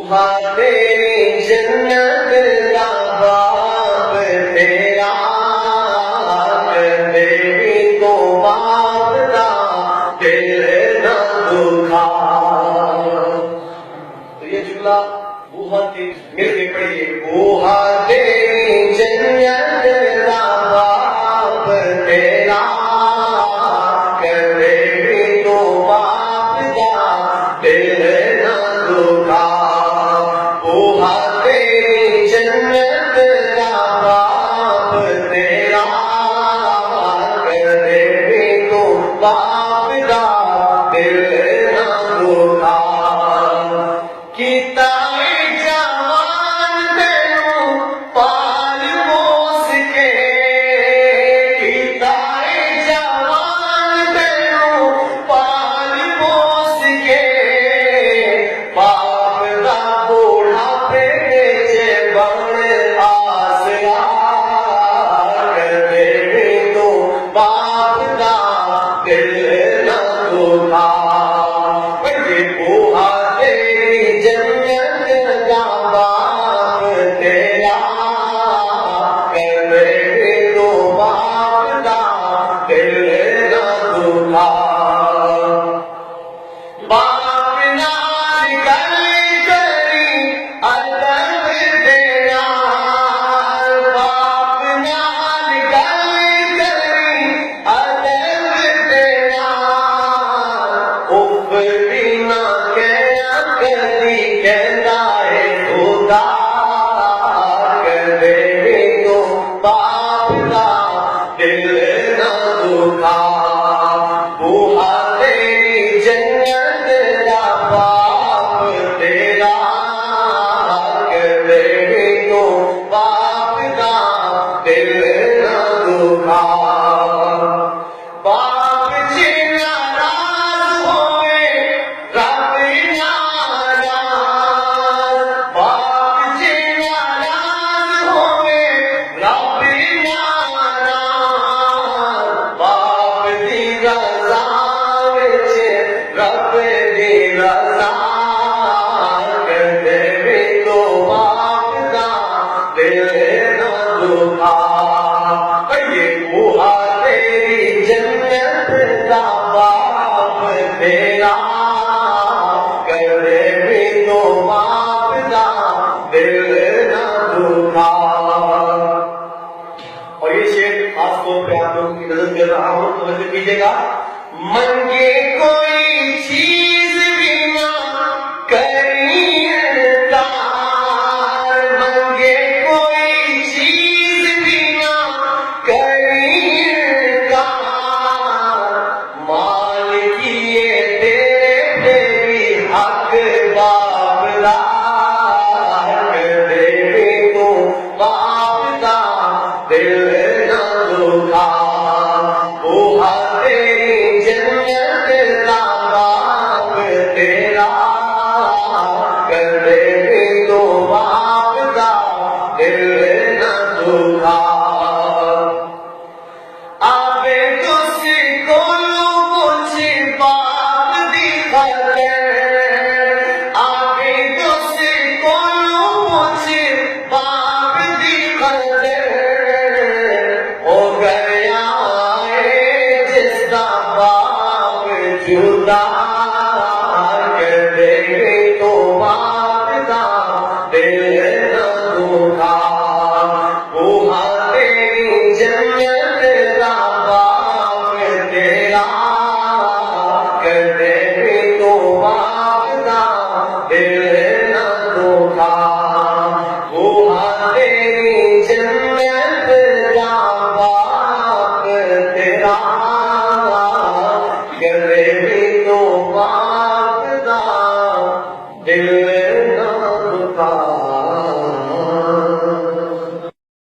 तेरी जन्नत का बाप तेरा तेरी को बाप दा दिल ना दुखा। तो ये जुमला बहुत ही मिलके पढ़िए। बूहा तेरी जन्नत का बाप तेरा तेरी को बाप दा दिल ना दुखा। बूहा तेरी जन्नत का बाप तेरा तेरी को बाप दा दिल ना दुखा। किताए जवान तेनू पाल पोस के, किताए जवान तेनू पाल पोस के, बाप दा बुढ़ापे च बन आसरा तेरे तो बाप दा दिल ना दुखा। बूहा तेरी जन्नत का बाप तेरा तेरे तो बाप दा दिल ना दुखा। बाप नाल गल करी अदब देना, बाप नाल गल करी अदब देना, उफरी ना कहना कदी कहता है खुदा तेरे तो बाप दा दिल ना दुखा। बूहा तेरी जन्नत का बाप तेरा तेरे तो बाप दा दिल ना दुखा। बाप जी नाराज होवे रब नाराज, बाप जी नाराज होवे रब नाराज, बाप दी रज़ा विच रब दी रज़ा तेरे तो बाप दा दिल ना दुखा। ये बूहा तेरी जन्नत का बाप तेरा तेरे तो बाप दा दिल ना दुखा। और ये शेर खास तौर पे आप लोगों की नजर कर रहा हूं, तो कीजिएगा। मंगे कोई चीज भी ना करी इनकार, मंगे कोई चीज भी ना करी इनकार, माल किए तेरे भी हक बाप दा तेरे को बाप दा दिल ना दुखा। बूहा तेरी जन्नत का बाप तेरा तेरे तो बाप दा दिल ना दुखा। आवे तुसी कोलू पुछ बाप दी खबर, आवे तुसी कोलू पुछ बाप दी खबर, ओ गया है जिसदा बाप जुदा तेरे तो बाप दा दिल ना दुखा। बूहा तेरी जन्नत का बाप तेरा तेरे तो बाप दा दिल ना दुखा। बूहा तेरी जन्नत का बाप तेरा तेरे